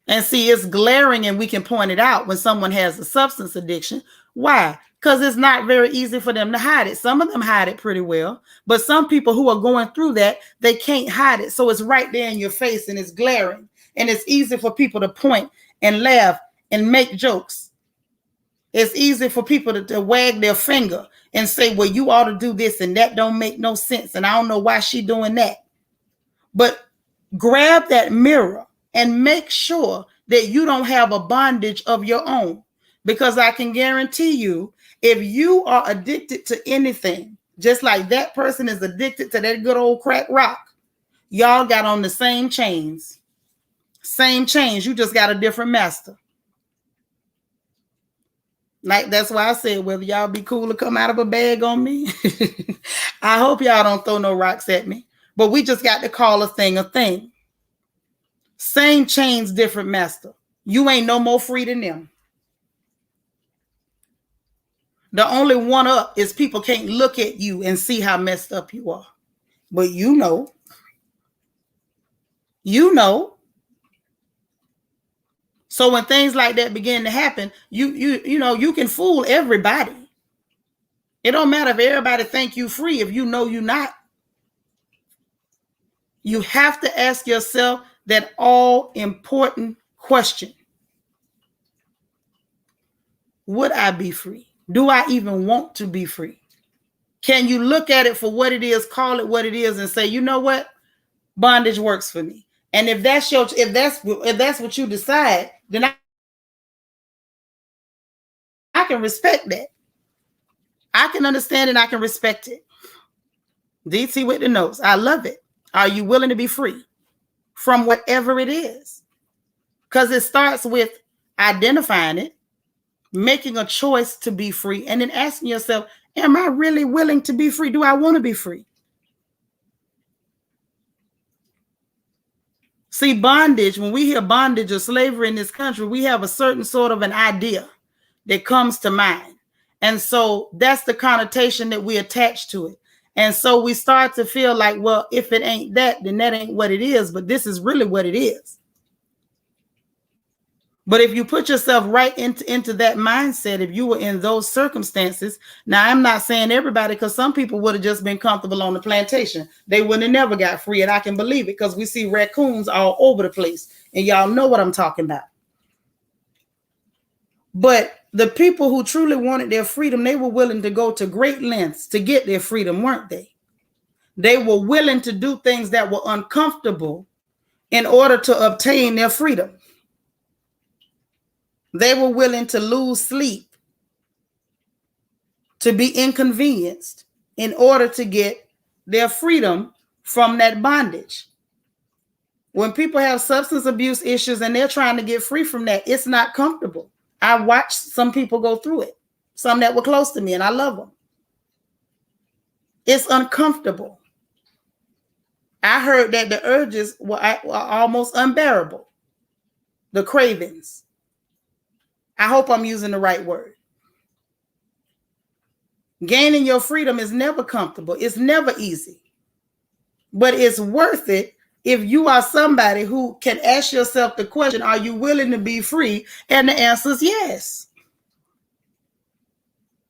And see, it's glaring and we can point it out when someone has a substance addiction. Why? Because it's not very easy for them to hide it. Some of them hide it pretty well, but some people who are going through that, they can't hide it. So it's right there in your face and it's glaring. And it's easy for people to point and laugh and make jokes. It's easy for people to wag their finger and say, well, you ought to do this and that don't make no sense. And I don't know why she's doing that. But grab that mirror and make sure that you don't have a bondage of your own. Because I can guarantee you, if you are addicted to anything, Just like that person is addicted to that good old crack rock. Y'all got on the same chains. Same chains. You just got a different master. Like, that's why I said, whether y'all be cool to come out of a bag on me. I hope y'all don't throw no rocks at me. But we just got to call a thing a thing. Same chains, different master. You ain't no more free than them. The only one up is people can't look at you and see how messed up you are. But you know. You know. So when things like that begin to happen, you know, you can fool everybody. It don't matter if everybody think you free if you know you're not. You have to ask yourself that all important question. Would I be free? Do I even want to be free? Can you look at it for what it is, call it what it is, and say, you know what? Bondage works for me. And if that's what you decide, then I can respect that. I can understand it. I can respect it. DT with the notes. I love it. Are you willing to be free from whatever it is? Because it starts with identifying it, making a choice to be free, and then asking yourself, am I really willing to be free? Do I want to be free? See, bondage, when we hear bondage or slavery in this country, we have a certain sort of an idea that comes to mind. And so that's the connotation that we attach to it. And so we start to feel like, well, if it ain't that, then that ain't what it is. But this is really what it is. But if you put yourself right into that mindset, if you were in those circumstances, now I'm not saying everybody, because some people would have just been comfortable on the plantation. They wouldn't have never got free. And I can believe it, because we see raccoons all over the place. And y'all know what I'm talking about. But the people who truly wanted their freedom, they were willing to go to great lengths to get their freedom, weren't they? They were willing to do things that were uncomfortable in order to obtain their freedom. They were willing to lose sleep, to be inconvenienced in order to get their freedom from that bondage. When people have substance abuse issues and they're trying to get free from that, it's not comfortable. I watched some people go through it, some that were close to me, and I love them. It's uncomfortable. I heard that the urges were almost unbearable, the cravings. I hope I'm using the right word. Gaining your freedom is never comfortable. It's never easy. But it's worth it if you are somebody who can ask yourself the question, are you willing to be free? And the answer is yes.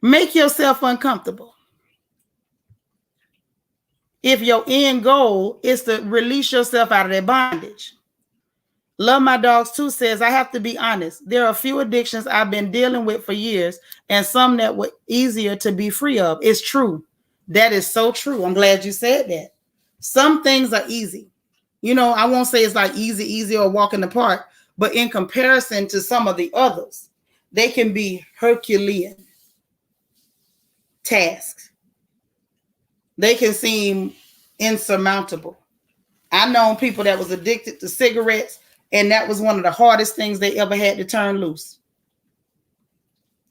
Make yourself uncomfortable. If your end goal is to release yourself out of that bondage. Love My Dogs Too says, I have to be honest. There are a few addictions I've been dealing with for years and some that were easier to be free of. It's true. That is so true. I'm glad you said that. Some things are easy. You know, I won't say it's like easy or walk in the park, but in comparison to some of the others, they can be Herculean tasks. They can seem insurmountable. I've known people that was addicted to cigarettes, and that was one of the hardest things they ever had to turn loose.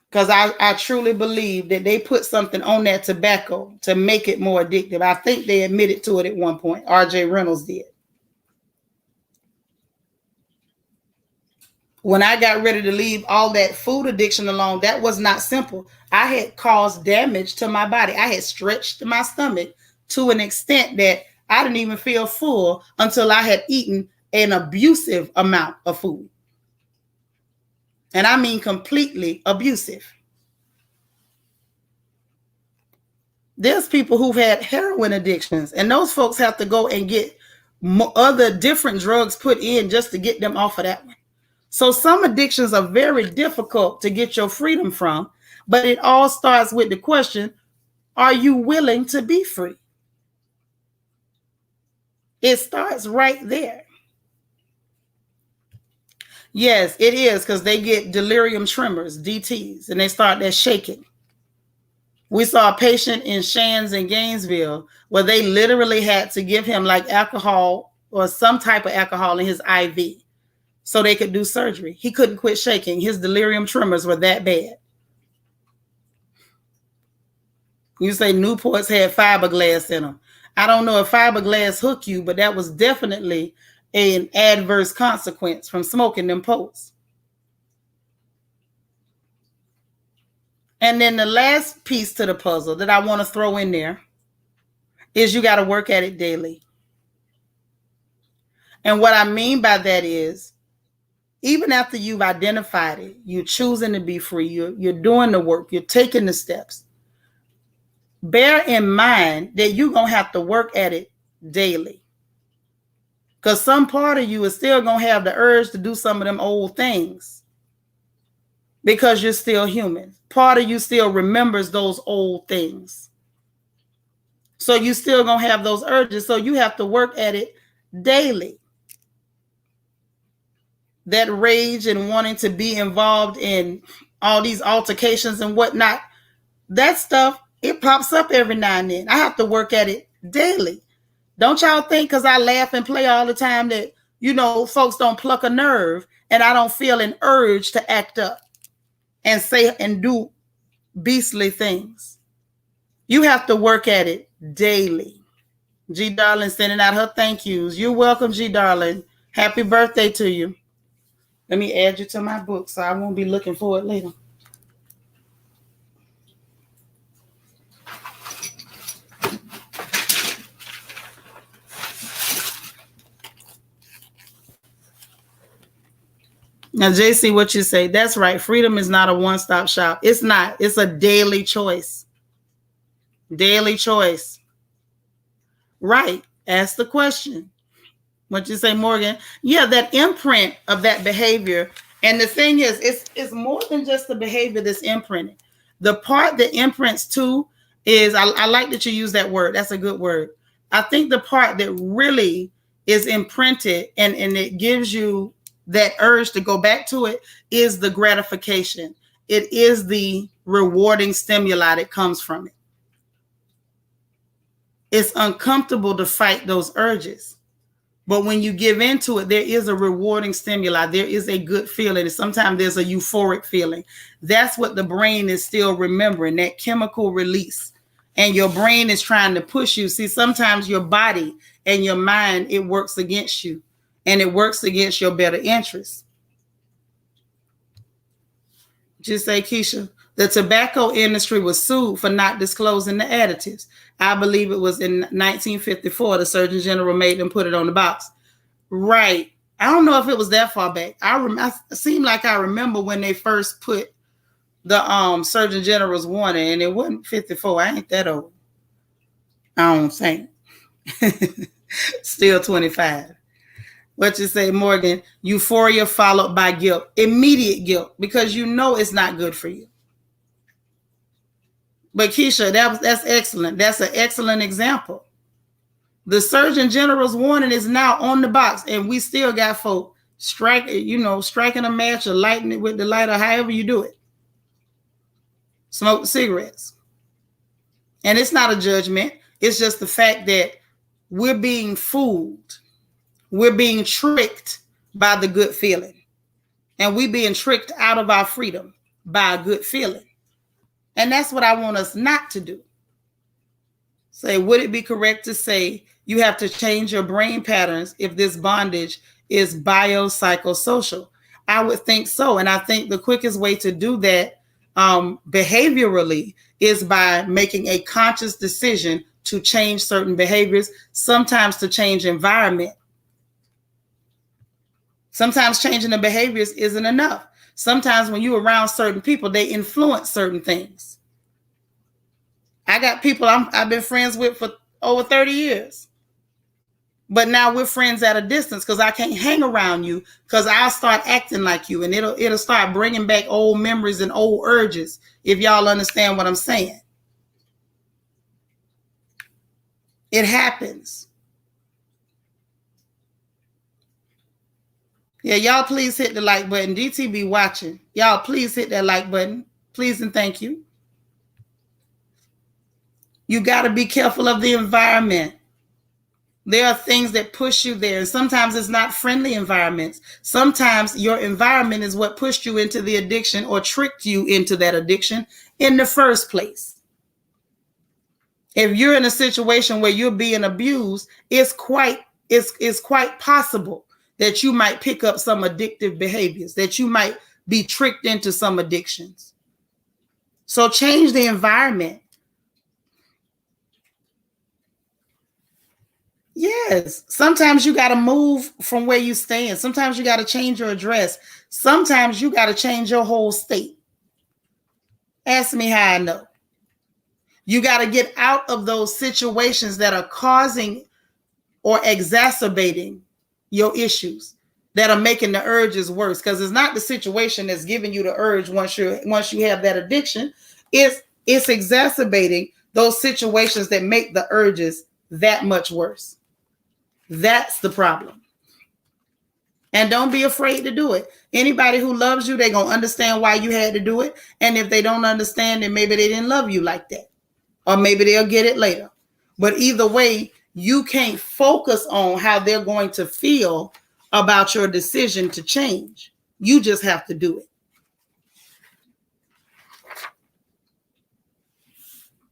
Because I truly believe that they put something on that tobacco to make it more addictive. I think they admitted to it at one point. R.J. Reynolds did. When I got ready to leave all that food addiction alone, that was not simple. I had caused damage to my body. I had stretched my stomach to an extent that I didn't even feel full until I had eaten an abusive amount of food. And I mean completely abusive. There's people who've had heroin addictions, and those folks have to go and get other different drugs put in just to get them off of that one. So some addictions are very difficult to get your freedom from, but it all starts with the question, are you willing to be free? It starts right there. Yes, it is, because they get delirium tremors, DTs, and they start that shaking. We saw a patient in Shands in Gainesville where they literally had to give him like alcohol or some type of alcohol in his IV so they could do surgery. He couldn't quit shaking. His delirium tremors were that bad. You say Newports had fiberglass in them. I don't know if fiberglass hooked you, but that was definitely an adverse consequence from smoking them pots. And then the last piece to the puzzle that I want to throw in there is you got to work at it daily. And what I mean by that is, even after you've identified it, you're choosing to be free, you're doing the work, you're taking the steps, bear in mind that you're going to have to work at it daily. Because some part of you is still going to have the urge to do some of them old things because you're still human. Part of you still remembers those old things. So you still going to have those urges. So you have to work at it daily. That rage and wanting to be involved in all these altercations and whatnot, that stuff, it pops up every now and then. I have to work at it daily. Don't y'all think because I laugh and play all the time that, you know, folks don't pluck a nerve and I don't feel an urge to act up and say and do beastly things. You have to work at it daily. G Darling sending out her thank yous. You're welcome, G Darling. Happy birthday to you. Let me add you to my book so I won't be looking for it later. Now, JC, what you say? That's right. Freedom is not a one-stop shop. It's not. It's a daily choice. Daily choice. Right. Ask the question. What you say, Morgan? Yeah, that imprint of that behavior. And the thing is, it's more than just the behavior that's imprinted. The part that imprints too is, I like that you use that word. That's a good word. I think the part that really is imprinted and it gives you that urge to go back to it is the gratification. It is the rewarding stimuli that comes from it. It's uncomfortable to fight those urges. But when you give into it, there is a rewarding stimuli. There is a good feeling. And sometimes there's a euphoric feeling. That's what the brain is still remembering, that chemical release. And your brain is trying to push you. See, sometimes your body and your mind, it works against you. And it works against your better interests. Just say, Keisha, the tobacco industry was sued for not disclosing the additives. I believe it was in 1954. The Surgeon General made them put it on the box. Right. I don't know if it was that far back. It seemed like I remember when they first put the Surgeon General's warning, and it wasn't 54. I ain't that old. I don't think. Still 25. What you say, Morgan? Euphoria followed by guilt. Immediate guilt, because you know it's not good for you. But Keisha, that's excellent. That's an excellent example. The Surgeon General's warning is now on the box, and we still got folk striking a match or lighting it with the lighter, however you do it. Smoke cigarettes. And it's not a judgment. It's just the fact that we're being fooled. We're being tricked by the good feeling. And we're being tricked out of our freedom by a good feeling. And that's what I want us not to do. Say, would it be correct to say you have to change your brain patterns if this bondage is biopsychosocial? I would think so. And I think the quickest way to do that behaviorally is by making a conscious decision to change certain behaviors, sometimes to change environment. Sometimes changing the behaviors isn't enough. Sometimes when you're around certain people, they influence certain things. I got people I've been friends with for over 30 years. But now we're friends at a distance because I can't hang around you because I'll start acting like you, and it'll start bringing back old memories and old urges, if y'all understand what I'm saying. It happens. Yeah, y'all please hit the like button. DT be watching. Y'all please hit that like button. Please and thank you. You got to be careful of the environment. There are things that push you there. Sometimes it's not friendly environments. Sometimes your environment is what pushed you into the addiction or tricked you into that addiction in the first place. If you're in a situation where you're being abused, it's quite possible that you might pick up some addictive behaviors, that you might be tricked into some addictions. So change the environment. Yes. Sometimes you got to move from where you stand. Sometimes you got to change your address. Sometimes you got to change your whole state. Ask me how I know. You got to get out of those situations that are causing or exacerbating your issues, that are making the urges worse. Because it's not the situation that's giving you the urge once you have that addiction. It's exacerbating those situations that make the urges that much worse. That's the problem. And don't be afraid to do it. Anybody who loves you, they're going to understand why you had to do it. And if they don't understand, then maybe they didn't love you like that. Or maybe they'll get it later. But either way, you can't focus on how they're going to feel about your decision to change. You just have to do it.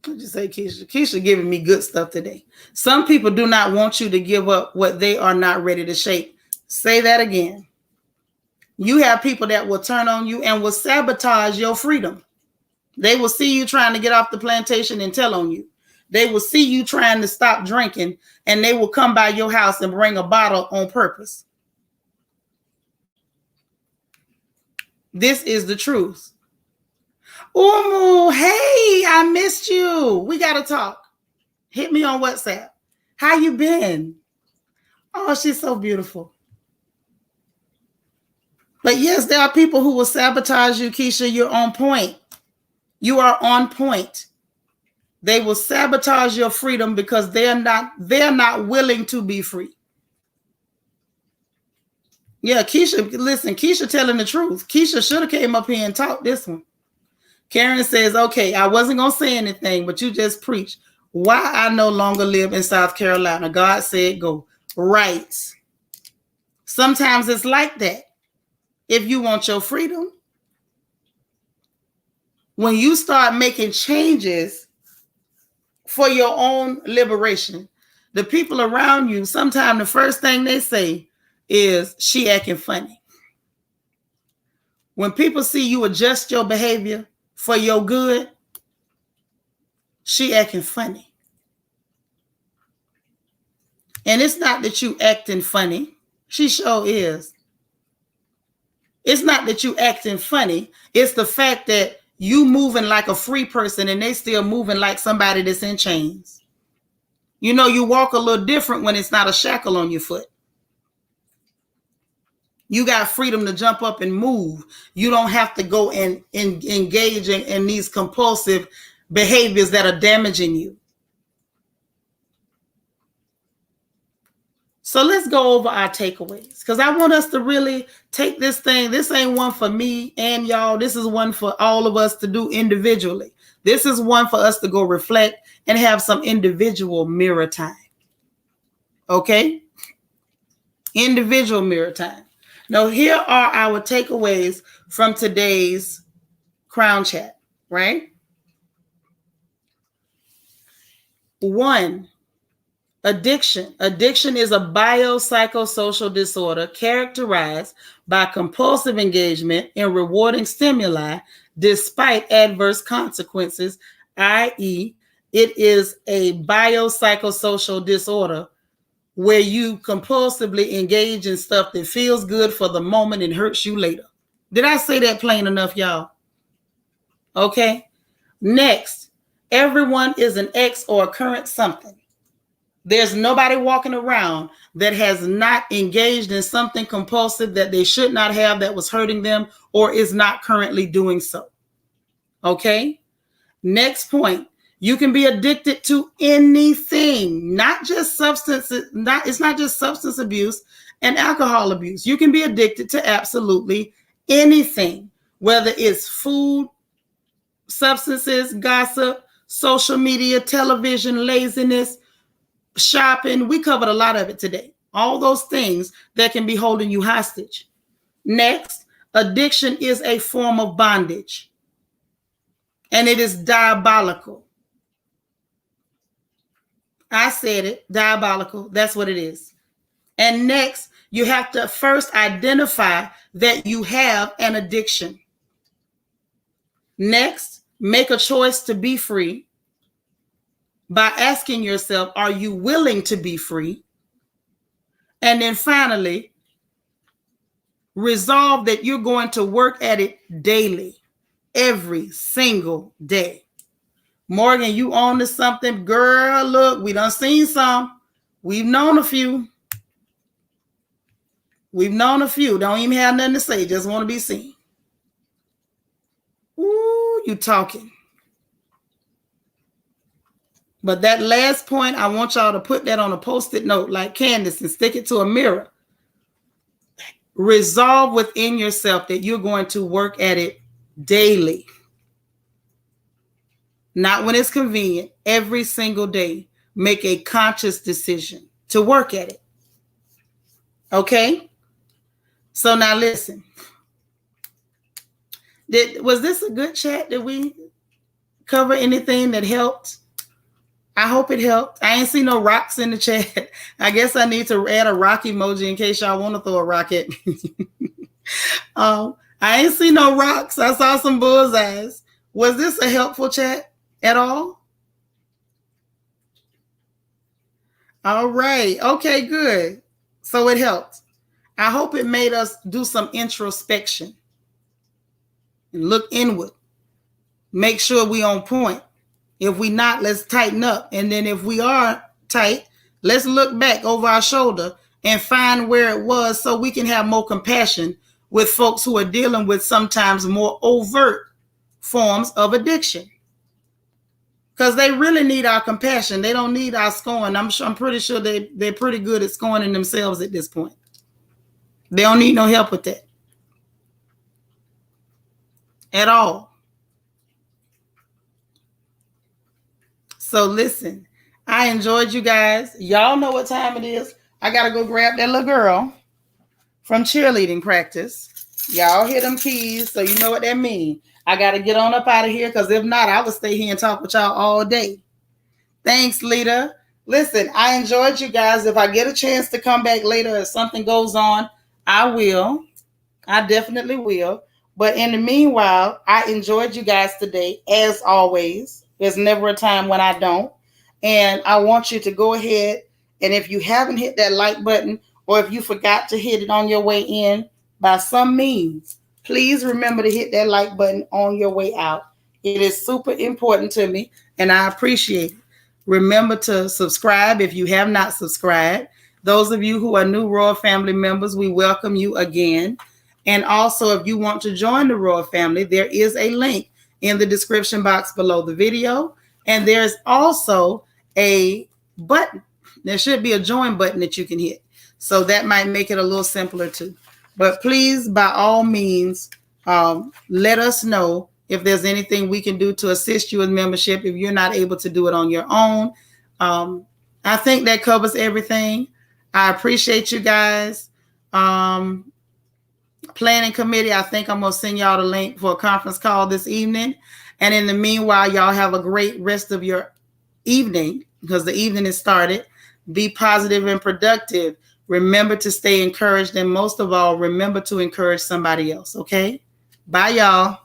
I'll just say Keisha. Keisha giving me good stuff today. Some people do not want you to give up what they are not ready to shake. Say that again. You have people that will turn on you and will sabotage your freedom. They will see you trying to get off the plantation and tell on you. They will see you trying to stop drinking and they will come by your house and bring a bottle on purpose. This is the truth. Umu, hey, I missed you. We got to talk. Hit me on WhatsApp. How you been? Oh, she's so beautiful. But yes, there are people who will sabotage you, Keisha. You're on point. You are on point. They will sabotage your freedom because they're not willing to be free. Yeah, Keisha, listen, Keisha telling the truth. Keisha should have came up here and talked this one. Karen says, okay, I wasn't going to say anything, but you just preached. Why I no longer live in South Carolina. God said go. Right. Sometimes it's like that. If you want your freedom, when you start making changes for your own liberation, the people around you, sometimes the first thing they say is, she acting funny. When people see you adjust your behavior for your good, she acting funny. And it's not that you acting funny. She sure is. It's not that you acting funny. It's the fact that you moving like a free person and they still moving like somebody that's in chains. You know, you walk a little different when it's not a shackle on your foot. You got freedom to jump up and move. You don't have to go and engage in these compulsive behaviors that are damaging you. So let's go over our takeaways, because I want us to really take this thing. This ain't one for me and y'all. This is one for all of us to do individually. This is one for us to go reflect and have some individual mirror time. Okay? Individual mirror time. Now, here are our takeaways from today's Crown Chat, right? 1, addiction. Addiction is a biopsychosocial disorder characterized by compulsive engagement in rewarding stimuli despite adverse consequences, i.e., it is a biopsychosocial disorder where you compulsively engage in stuff that feels good for the moment and hurts you later. Did I say that plain enough, y'all? Okay. Next, everyone is an ex or a current something. There's nobody walking around that has not engaged in something compulsive that they should not have, that was hurting them or is not currently doing so. Okay. Next point. You can be addicted to anything, not just substances. It's not just substance abuse and alcohol abuse. You can be addicted to absolutely anything, whether it's food, substances, gossip, social media, television, laziness, shopping. We covered a lot of it today. All those things that can be holding you hostage. Next, addiction is a form of bondage, and it is diabolical. I said it, diabolical. That's what it is. And next, you have to first identify that you have an addiction. Next, make a choice to be free by asking yourself, are you willing to be free? And then finally, resolve that you're going to work at it daily, every single day. Morgan, you on to something? Girl, look, we done seen some. We've known a few. We've known a few. Don't even have nothing to say. Just want to be seen. Ooh, you talking. But that last point, I want y'all to put that on a Post-it note like Candace and stick it to a mirror. Resolve within yourself that you're going to work at it daily. Not when it's convenient. Every single day, make a conscious decision to work at it. Okay? So now listen. Was this a good chat? Did we cover anything that helped? I hope it helped. I ain't see no rocks in the chat. I guess I need to add a rock emoji in case y'all want to throw a rock at me. I ain't see no rocks. I saw some bullseyes. Was this a helpful chat at all? All right. Okay, good. So it helped. I hope it made us do some introspection and look inward. Make sure we on point. If we not, let's tighten up. And then if we are tight, let's look back over our shoulder and find where it was so we can have more compassion with folks who are dealing with sometimes more overt forms of addiction. Because they really need our compassion. They don't need our scorn. I'm pretty sure they're pretty good at scorning themselves at this point. They don't need no help with that. At all. So listen, I enjoyed you guys. Y'all know what time it is. I got to go grab that little girl from cheerleading practice. Y'all hear them keys, so you know what that means. I got to get on up out of here because if not, I will stay here and talk with y'all all day. Thanks, Lita. Listen, I enjoyed you guys. If I get a chance to come back later, if something goes on, I will. I definitely will. But in the meanwhile, I enjoyed you guys today, as always. There's never a time when I don't. And I want you to go ahead, and if you haven't hit that like button, or if you forgot to hit it on your way in, by some means, please remember to hit that like button on your way out. It is super important to me, and I appreciate it. Remember to subscribe if you have not subscribed. Those of you who are new Royal Family members, we welcome you again. And also, if you want to join the Royal Family, there is a link in the description box below the video. And there's also a button. There should be a join button that you can hit. So that might make it a little simpler too. But please, by all means, let us know if there's anything we can do to assist you with membership if you're not able to do it on your own. I think that covers everything. I appreciate you guys. Planning committee, I think I'm going to send y'all the link for a conference call this evening. And in the meanwhile, y'all have a great rest of your evening because the evening is started. Be positive and productive. Remember to stay encouraged. And most of all, remember to encourage somebody else. Okay? Bye, y'all.